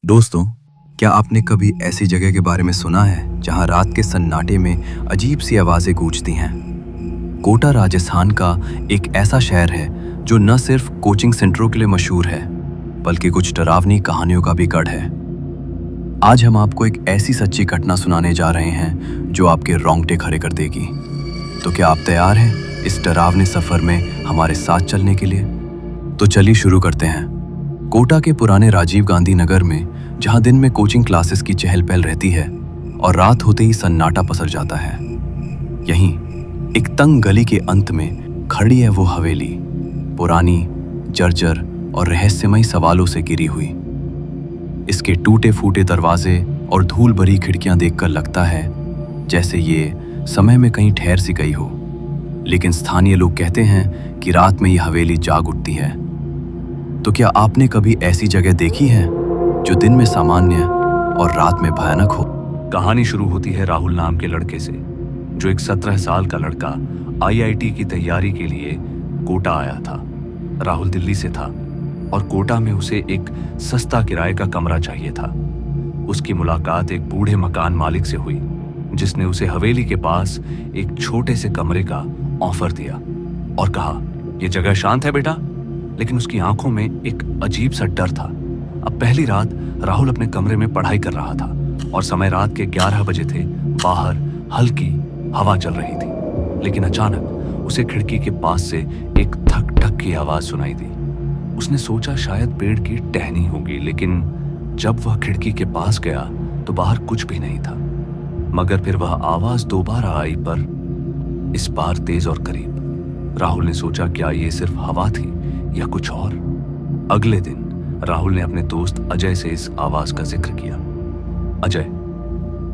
दोस्तों, क्या आपने कभी ऐसी जगह के बारे में सुना है जहां रात के सन्नाटे में अजीब सी आवाजें गूंजती हैं? कोटा राजस्थान का एक ऐसा शहर है जो न सिर्फ कोचिंग सेंटरों के लिए मशहूर है, बल्कि कुछ डरावनी कहानियों का भी गढ़ है। आज हम आपको एक ऐसी सच्ची घटना सुनाने जा रहे हैं जो आपके रोंगटे खड़े कर देगी। तो क्या आप तैयार हैं इस डरावने सफर में हमारे साथ चलने के लिए? तो चलिए शुरू करते हैं। कोटा के पुराने राजीव गांधी नगर में, जहां दिन में कोचिंग क्लासेस की चहल पहल रहती है और रात होते ही सन्नाटा पसर जाता है, यहीं एक तंग गली के अंत में खड़ी है वो हवेली, पुरानी, जर्जर और रहस्यमयी सवालों से घिरी हुई। इसके टूटे फूटे दरवाजे और धूल भरी खिड़कियां देखकर लगता है जैसे ये समय में कहीं ठहर सी गई हो। लेकिन स्थानीय लोग कहते हैं कि रात में ये हवेली जाग उठती है। तो क्या आपने कभी ऐसी जगह देखी है जो दिन में सामान्य और रात में भयानक हो? कहानी शुरू होती है राहुल नाम के लड़के से, जो एक 17 साल का लड़का आईआईटी की तैयारी के लिए कोटा आया था। राहुल दिल्ली से था और कोटा में उसे एक सस्ता किराए का कमरा चाहिए था। उसकी मुलाकात एक बूढ़े मकान मालिक से हुई, जिसने उसे हवेली के पास एक छोटे से कमरे का ऑफर दिया और कहा, यह जगह शांत है बेटा। लेकिन उसकी आंखों में एक अजीब सा डर था। अब पहली रात राहुल अपने कमरे में पढ़ाई कर रहा था और समय रात के 11 बजे थे। बाहर हल्की हवा चल रही थी, लेकिन अचानक उसे खिड़की के पास से एक धक धक की आवाज सुनाई दी। उसने सोचा शायद पेड़ की टहनी होगी, लेकिन जब वह खिड़की के पास गया तो बाहर कुछ भी नहीं था। मगर फिर वह आवाज दोबारा आई, पर इस बार तेज और करीब। राहुल ने सोचा क्या ये सिर्फ हवा थी या कुछ और। अगले दिन राहुल ने अपने दोस्त अजय से इस आवाज का जिक्र किया। अजय,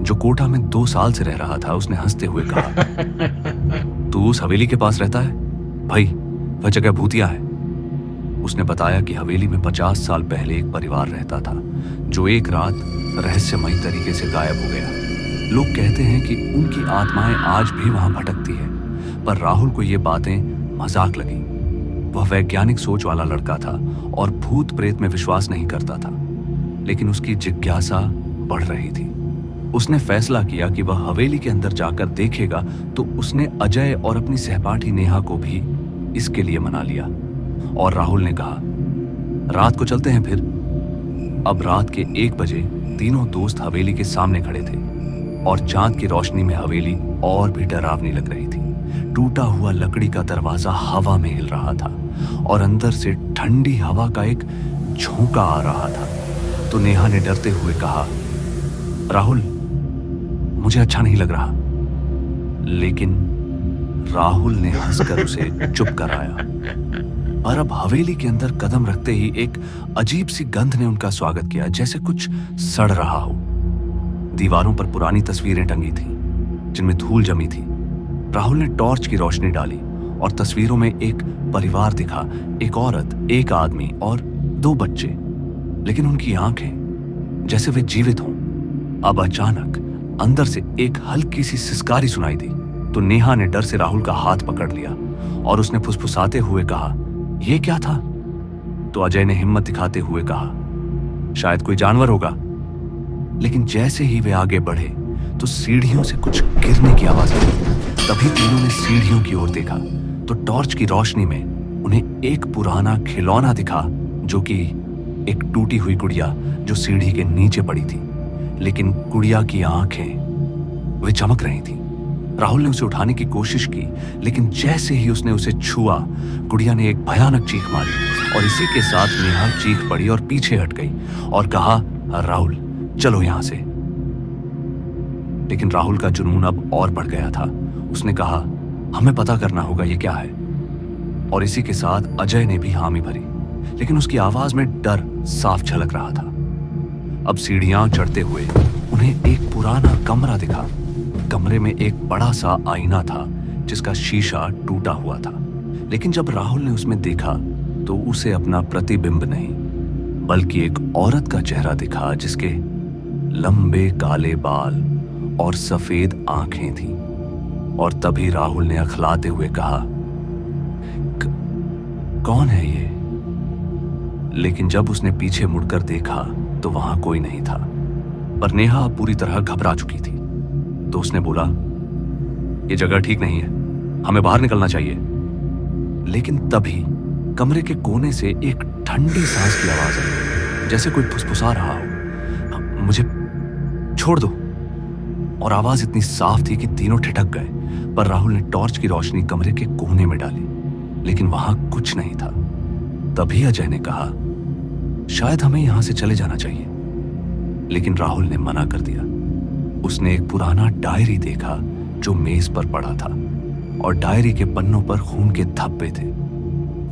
जो कोटा में 2 साल से रह रहा था, उसने हंसते हुए कहा, तू उस हवेली के पास रहता है? भाई, वह जगह भूतिया है। उसने बताया कि हवेली में 50 साल पहले एक परिवार रहता था, जो एक रात रहस्यमयी तरीके से गायब हो गया। लोग कहते हैं कि उनकी आत्माएं आज भी वहां भटकती है। पर राहुल को ये बातें मजाक लगी। वह वैज्ञानिक सोच वाला लड़का था और भूत प्रेत में विश्वास नहीं करता था, लेकिन उसकी जिज्ञासा बढ़ रही थी। उसने फैसला किया कि वह हवेली के अंदर जाकर देखेगा, तो उसने अजय और अपनी सहपाठी नेहा को भी इसके लिए मना लिया और राहुल ने कहा, रात को चलते हैं फिर। अब रात के 1 बजे तीनों दोस्त हवेली के सामने खड़े थे और चांद की रोशनी में हवेली और भी डरावनी लग रही थी। टूटा हुआ लकड़ी का दरवाजा हवा में हिल रहा था और अंदर से ठंडी हवा का एक झोंका आ रहा था। तो नेहा ने डरते हुए कहा, राहुल, मुझे अच्छा नहीं लग रहा। लेकिन राहुल ने हंसकर उसे चुप कराया। पर अब हवेली के अंदर कदम रखते ही एक अजीब सी गंध ने उनका स्वागत किया, जैसे कुछ सड़ रहा हो। दीवारों पर पुरानी तस्वीरें टंगी थी, जिनमें धूल जमी थी। राहुल ने टॉर्च की रोशनी डाली और तस्वीरों में एक परिवार दिखा, एक औरत, एक आदमी और 2 बच्चे। लेकिन उनकी आंखें जैसे वे जीवित हों। अब अचानक अंदर से एक हल्की सी सिसकारी सुनाई दी, तो नेहा ने डर से राहुल का हाथ पकड़ लिया और उसने फुसफुसाते हुए कहा, यह क्या था? तो अजय ने हिम्मत दिखाते हुए कहा, शायद कोई जानवर होगा। लेकिन जैसे ही वे आगे बढ़े तो सीढ़ियों से कुछ गिरने की आवाज आई। तभी तीनों ने सीढ़ियों की ओर देखा तो टॉर्च की रोशनी में उन्हें एक पुराना खिलौना दिखा, जो कि एक टूटी हुई गुड़िया जो सीढ़ी के नीचे पड़ी थी। लेकिन गुड़िया की आंखें वे चमक रही थी। राहुल ने उसे उठाने की कोशिश की, लेकिन जैसे ही उसने उसे छुआ, गुड़िया ने एक भयानक चीख मारी और इसी के साथ नेहा चीख पड़ी और पीछे हट गई और कहा, राहुल, चलो यहां से। लेकिन राहुल का जुनून अब और बढ़ गया था। उसने कहा, हमें पता करना होगा ये क्या है। और इसी के साथ अजय ने भी हामी भरी, लेकिन उसकी आवाज में डर साफ झलक रहा था। अब सीढ़ियां चढ़ते हुए उन्हें एक पुराना कमरा दिखा। कमरे में एक बड़ा सा आईना था, जिसका शीशा टूटा हुआ था। लेकिन जब राहुल ने उसमें देखा तो उसे अपना प्रतिबिंब नहीं, बल्कि एक औरत का चेहरा दिखा, जिसके लंबे काले बाल और सफेद आंखें थीं। और तभी राहुल ने अखलाते हुए कहा, कौन है ये? लेकिन जब उसने पीछे मुड़कर देखा तो वहां कोई नहीं था। पर नेहा पूरी तरह घबरा चुकी थी। तो उसने बोला, ये जगह ठीक नहीं है, हमें बाहर निकलना चाहिए। लेकिन तभी कमरे के कोने से एक ठंडी सांस की आवाज आई, जैसे कोई फुसफुसा रहा हो, मुझे छोड़ दो। और आवाज इतनी साफ थी कि तीनों ठिठक गए। पर राहुल ने टॉर्च की रोशनी कमरे के कोने में डाली, लेकिन वहां कुछ नहीं था। तभी अजय ने कहा, शायद हमें यहां से चले जाना चाहिए। लेकिन राहुल ने मना कर दिया। उसने एक पुराना डायरी देखा जो मेज पर पड़ा था, और डायरी के पन्नों पर खून के धब्बे थे।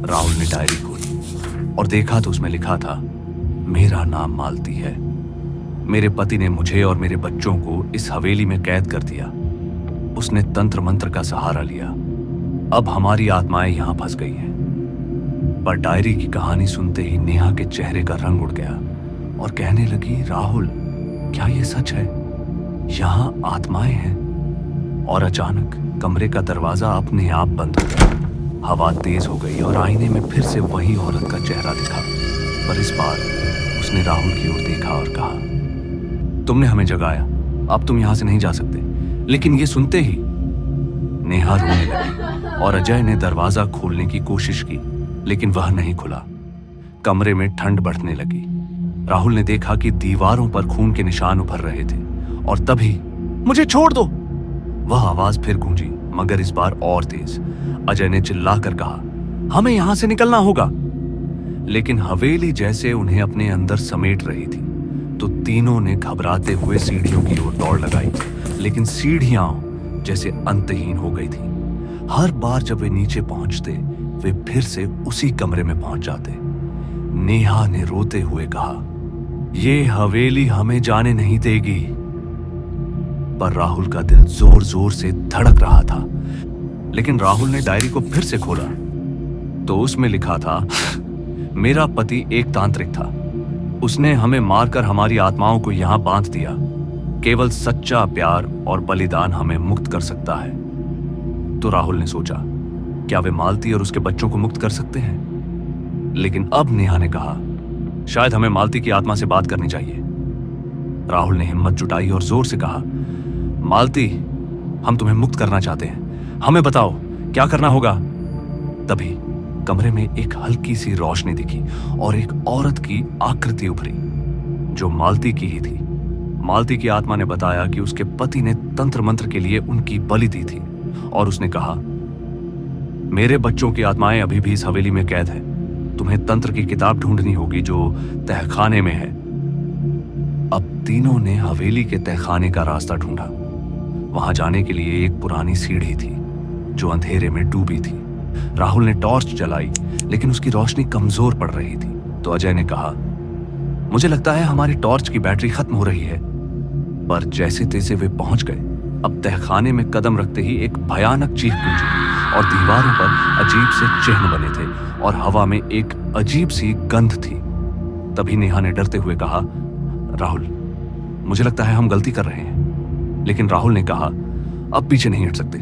राहुल ने डायरी खोली और देखा तो उसमें लिखा था, मेरा नाम मालती है। मेरे पति ने मुझे और मेरे बच्चों को इस हवेली में कैद कर दिया। उसने तंत्र मंत्र का सहारा लिया। अब हमारी आत्माएं यहां फंस गई हैं। पर डायरी की कहानी सुनते ही नेहा के चेहरे का रंग उड़ गया और कहने लगी, राहुल, क्या ये सच है? यहां आत्माएं हैं? और अचानक कमरे का दरवाजा अपने आप बंद हो गया। हवा तेज हो गई और आईने में फिर से वही औरत का चेहरा दिखा। पर इस बार उसने राहुल की ओर देखा और कहा, तुमने हमें जगाया, अब तुम यहां से नहीं जा सकते। लेकिन ये सुनते ही नेहा रोने लगी और अजय ने दरवाजा खोलने की कोशिश की, लेकिन वह नहीं खुला। कमरे में ठंड बढ़ने लगी। राहुल ने देखा कि दीवारों पर खून के निशान उभर रहे थे। और तभी, मुझे छोड़ दो, वह आवाज फिर गूंजी, मगर इस बार और तेज। अजय ने चिल्लाकर कहा, हमें यहां से निकलना होगा। लेकिन हवेली जैसे उन्हें अपने अंदर समेट रही थी, तो तीनों ने घबराते हुए सीढ़ियों की ओर दौड़ लगाई। लेकिन सीढ़ियां जैसे अंतहीन हो गई थी। हर बार जब वे नीचे पहुंचते, वे फिर से उसी कमरे में पहुंच जाते। नेहा ने रोते हुए कहा, ये हवेली हमें जाने नहीं देगी। पर राहुल का दिल जोर जोर से धड़क रहा था। लेकिन राहुल ने डायरी को फिर से खोला तो उसमें लिखा था, मेरा पति एक तांत्रिक था। उसने हमें मारकर हमारी आत्माओं को यहां बांध दिया। केवल सच्चा प्यार और बलिदान हमें मुक्त कर सकता है। तो राहुल ने सोचा, क्या वे मालती और उसके बच्चों को मुक्त कर सकते हैं? लेकिन अब नेहा ने कहा, शायद हमें मालती की आत्मा से बात करनी चाहिए। राहुल ने हिम्मत जुटाई और जोर से कहा, मालती, हम तुम्हें मुक्त करना चाहते हैं, हमें बताओ क्या करना होगा। तभी कमरे में एक हल्की सी रोशनी दिखी और एक औरत की आकृति उभरी, जो मालती की ही थी। मालती की आत्मा ने बताया कि उसके पति ने तंत्र मंत्र के लिए उनकी बलि दी थी, और उसने कहा, मेरे बच्चों की आत्माएं अभी भी इस हवेली में कैद है। तुम्हें तंत्र की किताब ढूंढनी होगी जो तहखाने में है। अब तीनों ने हवेली के तहखाने का रास्ता ढूंढा। वहां जाने के लिए एक पुरानी सीढ़ी थी जो अंधेरे में डूबी थी। राहुल ने टॉर्च जलाई, लेकिन उसकी रोशनी कमजोर पड़ रही थी। तो अजय ने कहा, मुझे लगता है हमारी टॉर्च की बैटरी खत्म हो रही है। पर जैसे तैसे वे पहुंच गए। अब तहखाने में कदम रखते ही एक भयानक चीख गूंजी और दीवारों पर अजीब से चिन्ह बने थे और हवा में एक अजीब सी गंध थी। तभी नेहा ने डरते हुए कहा, राहुल, मुझे लगता है हम गलती कर रहे हैं। लेकिन राहुल ने कहा, अब पीछे नहीं हट सकते।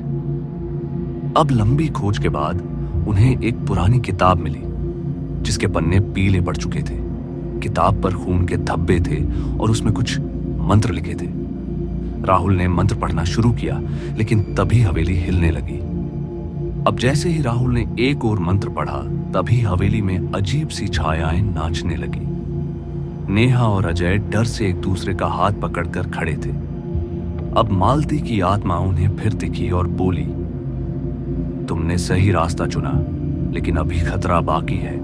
अब लंबी खोज के बाद उन्हें एक पुरानी किताब मिली जिसके पन्ने पीले पड़ चुके थे। किताब पर खून के धब्बे थे और उसमें कुछ मंत्र लिखे थे। राहुल ने मंत्र पढ़ना शुरू किया, लेकिन तभी हवेली हिलने लगी। अब जैसे ही राहुल ने एक और मंत्र पढ़ा, तभी हवेली में अजीब सी छायाएं नाचने लगी। नेहा और अजय डर से एक दूसरे का हाथ पकड़कर खड़े थे। अब मालती की आत्मा उन्हें फिर दिखी और बोली, तुमने सही रास्ता चुना, लेकिन अभी खतरा बाकी है।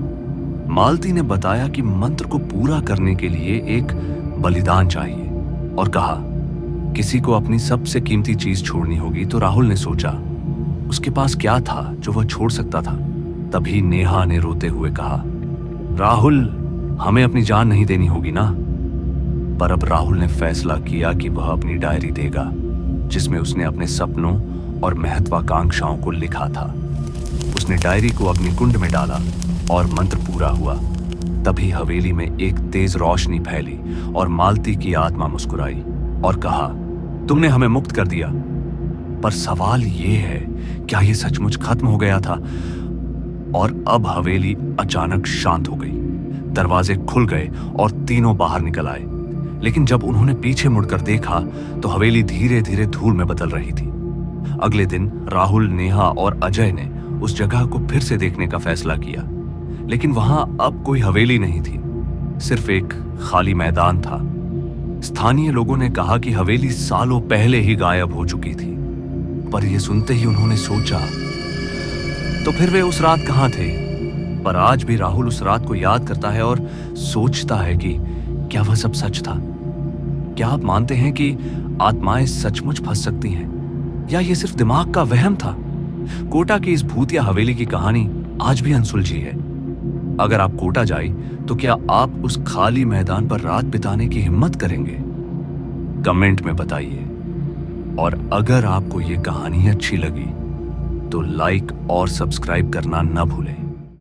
मालती ने बताया कि मंत्र को पूरा करने के लिए एक बलिदान चाहिए और कहा, किसी को अपनी सबसे कीमती चीज छोड़नी होगी। तो राहुल ने सोचा, उसके पास क्या था जो वह छोड़ सकता था। तभी नेहा ने रोते हुए कहा, राहुल, हमें अपनी जान नहीं देनी होगी ना। पर अब राहुल ने फैसला किया कि वह अपनी डायरी देगा, जिसमें उसने अपने सपनों और महत्वाकांक्षाओं को लिखा था। उसने डायरी को अपनी कुंड में डाला और मंत्र पूरा हुआ। तभी हवेली में एक तेज रोशनी फैली और मालती की आत्मा मुस्कुराई और कहा, तुमने हमें मुक्त कर दिया। पर सवाल ये है, क्या यह सचमुच खत्म हो गया था? और अब हवेली अचानक शांत हो गई। दरवाजे खुल गए और तीनों बाहर निकल आए। लेकिन जब उन्होंने पीछे मुड़कर देखा तो हवेली धीरे धीरे धूल में बदल रही थी। अगले दिन राहुल, नेहा और अजय ने उस जगह को फिर से देखने का फैसला किया, लेकिन वहां अब कोई हवेली नहीं थी, सिर्फ एक खाली मैदान था। स्थानीय लोगों ने कहा कि हवेली सालों पहले ही गायब हो चुकी थी, पर यह सुनते ही उन्होंने सोचा, तो फिर वे उस रात कहां थे? पर आज भी राहुल उस रात को याद करता है और सोचता है कि क्या वह सब सच था? क्या आप मानते हैं कि आत्माएं सचमुच फंस सकती हैं, या यह सिर्फ दिमाग का वहम था? कोटा की इस भूतिया हवेली की कहानी आज भी अनसुलझी है। अगर आप कोटा जाए तो क्या आप उस खाली मैदान पर रात बिताने की हिम्मत करेंगे? कमेंट में बताइए। और अगर आपको ये कहानी अच्छी लगी तो लाइक और सब्सक्राइब करना न भूलें।